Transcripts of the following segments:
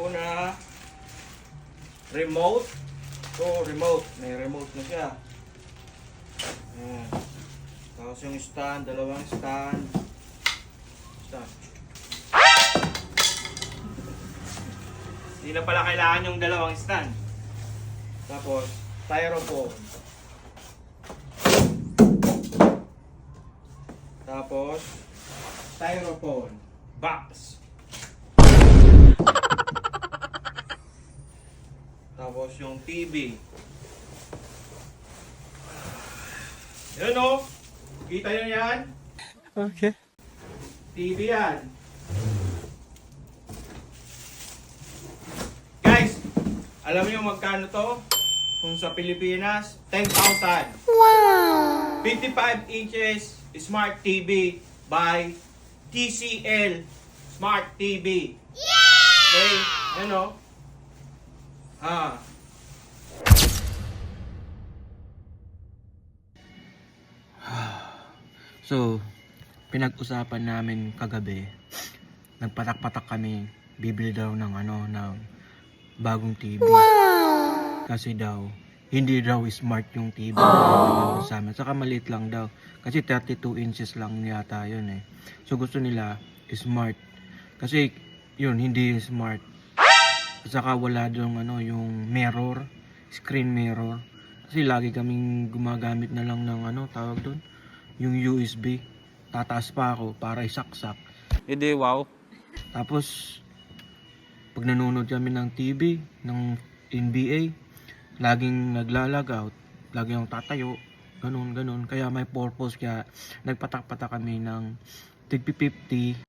ko na remote. So, remote. May remote na siya. Ayan. Tapos yung stand, dalawang stand. Hindi na pala kailangan yung dalawang stand. Tapos, styrofoam. Tapos, styrofoam box. Tapos yung TV. Yan o. Kita nyo yan? Okay. TV yan. Guys, alam niyo magkano to? Kung sa Pilipinas, 10,000. Wow! 55 inches Smart TV by TCL Smart TV. Yeah! Okay, yan o. So, pinag-usapan namin kagabi, nagpatak-patak kami, bibili daw ng ng bagong TV. Wow! Kasi daw, hindi daw smart yung TV sa amin. Saka maliit lang daw. Kasi 32 inches lang yata yun eh. So gusto nila smart. Kasi yun, hindi smart. Saka wala daw yung mirror, screen mirror. Kasi lagi kaming gumagamit na lang ng tawag doon, yung USB. Tataas pa ako para isaksak. Hindi, wow. Tapos pag nanonood kami ng TV, ng NBA, laging naglalag out, laging tatayo, ganun. Kaya may purpose, kaya nagpatak-patak kami ng tig-50.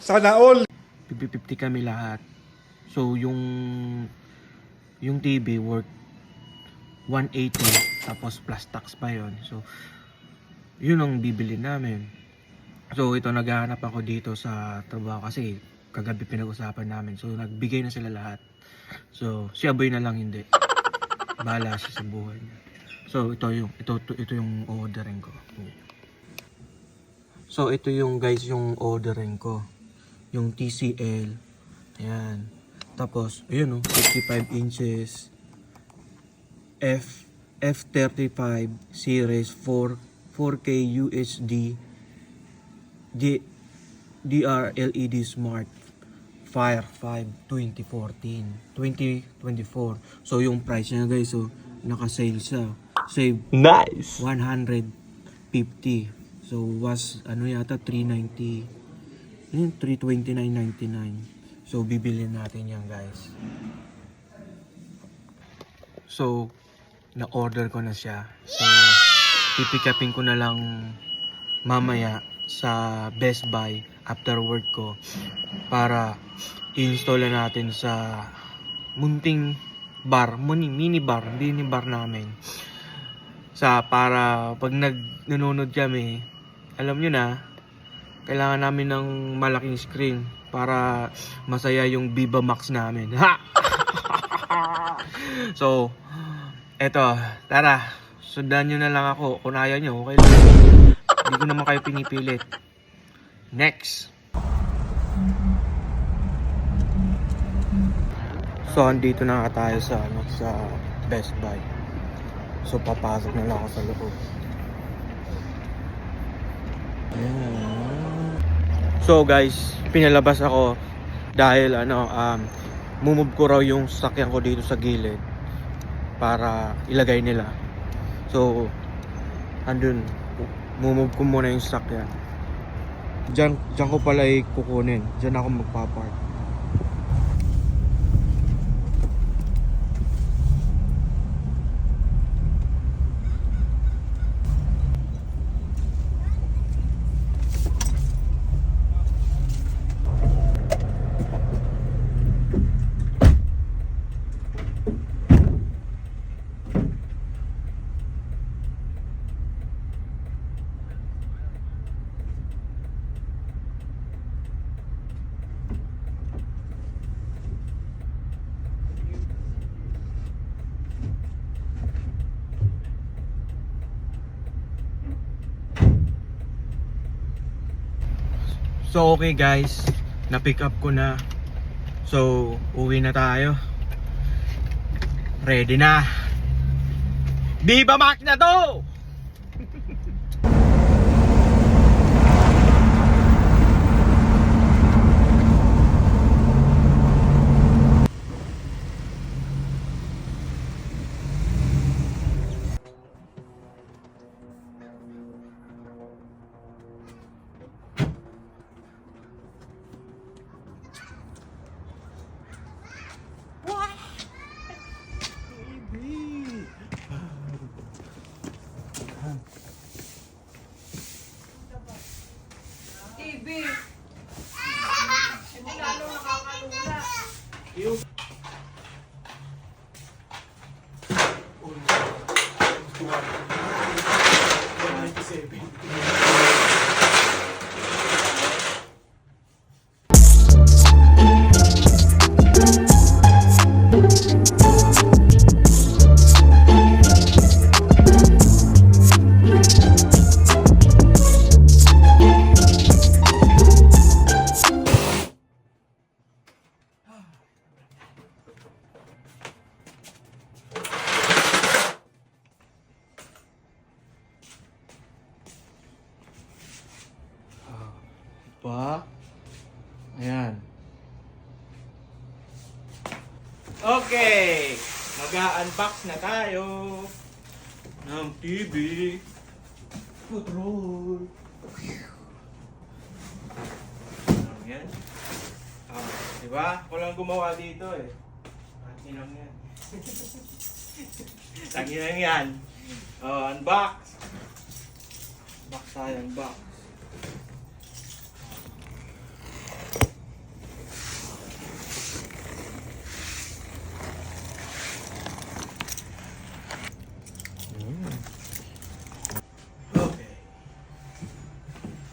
Sana all! 50 kami lahat. So yung TV worth 180, tapos plus tax pa yon. So yun ang bibili namin. So ito, naghahanap ako dito sa trabaho kasi kagabi pinag-usapan namin. So nagbigay na sila lahat. So si Aboy na lang hindi. Bahala siya sa buhay niya. So ito yung ordering ko. So ito yung guys, yung ordering ko. Yung TCL. Ayan. Tapos ayun 55 inches F35 series 4K UHD DR LED Smart Fire 5 2024. So yung price niya guys, so naka-sale siya. Save Nice! 150. So was yata 390. Yun, 329.99. So bibilhin natin yan guys. So na-order ko na siya. So pipick upin ko na lang mamaya sa Best Buy after work ko para i-install na natin sa munting bar, mini bar namin. Para pag nanonood kami, alam nyo na, kailangan namin ng malaking screen para masaya yung Viva Max namin. Ha! So, eto, tara, sundan nyo na lang ako. Kung ayaw nyo, okay lang. Hindi ko naman kayo pinipilit. Next! So, andito na tayo sa Best Buy. So, papasok na lang ako sa loob. So guys, pinalabas ako dahil mumove ko raw yung sasakyan ko dito sa gilid para ilagay nila. So andun, mumove ko muna yung sasakyan. Diyan ko pala kukunin. Diyan ako magpapark. So okay guys, na-pick up ko na. So, uwi na tayo. Ready na. Viva Max na to! TV. Hindi lalo nakakalula. Pa? Ayan. Okay, mag-unbox na tayo ng TV. Control. Yan. Diba? Ako lang gumawa dito eh. Akinang yan. Akinang yan. Unbox. Unbox tayo, unbox. Okay.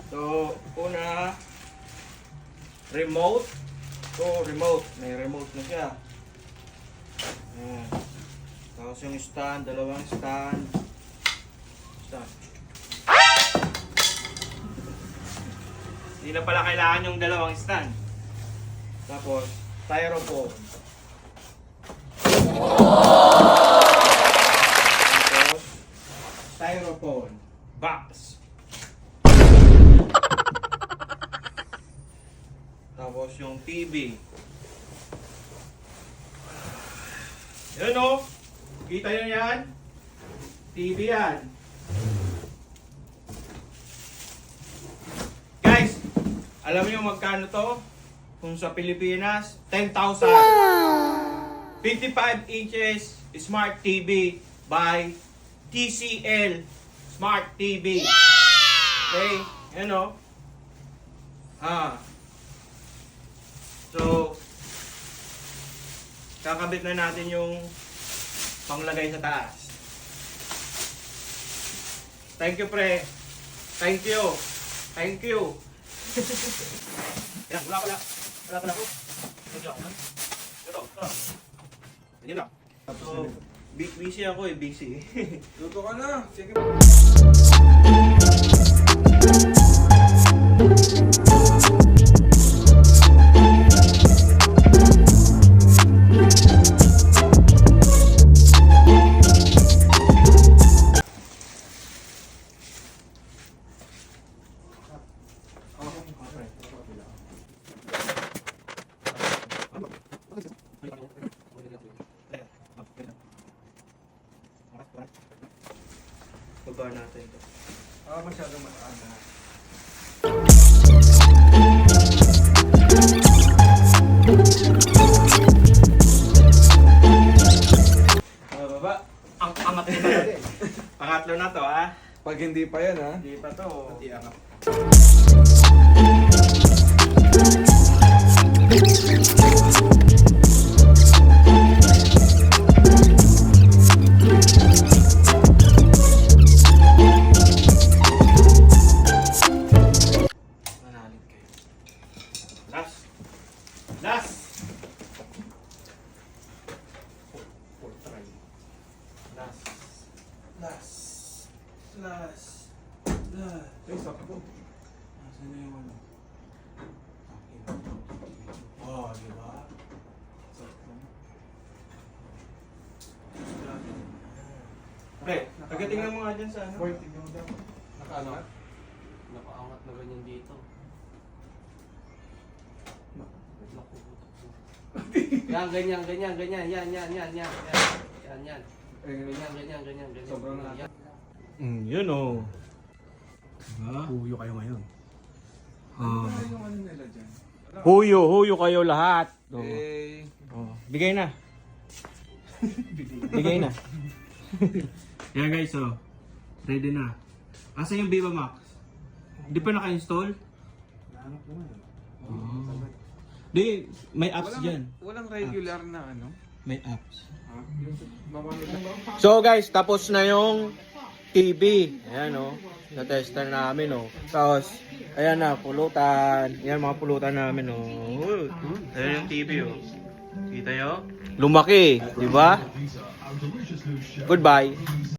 So, una, remote. So, remote. May remote na siya. Ayan. Tapos yung stand, dalawang stand. Stand. Hindi na pala kailangan yung dalawang stand. Tapos, styrofoam. Tapos, styrofoam box. Tapos yung TV. Yan o. Kita nyo yan? TV yan. Guys, alam niyo magkano to? Kung sa Pilipinas, 10,000. 55 inches Smart TV by TCL Smart TV. Okay? Yan o. So, kakabit na natin yung panglagay sa taas. Thank you, pre. Thank you. Thank you. Yan, wala pala ako. Ito. Hindi lang. So, busy ako eh, busy. Luto ka na. Sige. Baba natin ito. Masyadong mataan na. Baba. Ang angat na natin. Pangatlo na to ha. Pag hindi pa yan ha. Hindi pa to. Iangat. Manalig kayo. Last. Last. For try. Last. Last. Last. Last. Ay, sakto. Nasaan na yung ano? Oh, di ba? Pre, pagkatingnan mo nga dyan sa ano. Boy, tingnan mo daw. Nakaangat. Nakaangat na ganyan dito. Yan, ganyan. Yan. Eh, Ganyan. Sobrang na. Yun oh. Diba? Huyo kayo ngayon. Ano yung ano nila dyan? Huyo kayo lahat. Oh. Eh, Oh, bigay na. Bigay na. Yan guys, oh. Ready na. Asa yung Viva Max? Di pa naka-install? Oh. Di, may apps dyan. walang regular na ano. May apps. Ha? Yung So guys, tapos na yung TV. Ayan oh. Na-tester namin oh. Tapos, ayan na, pulutan. Ayan mga pulutan namin oh. Ayan yung TV oh. Kita nyo? Lumaki, di ba? Goodbye.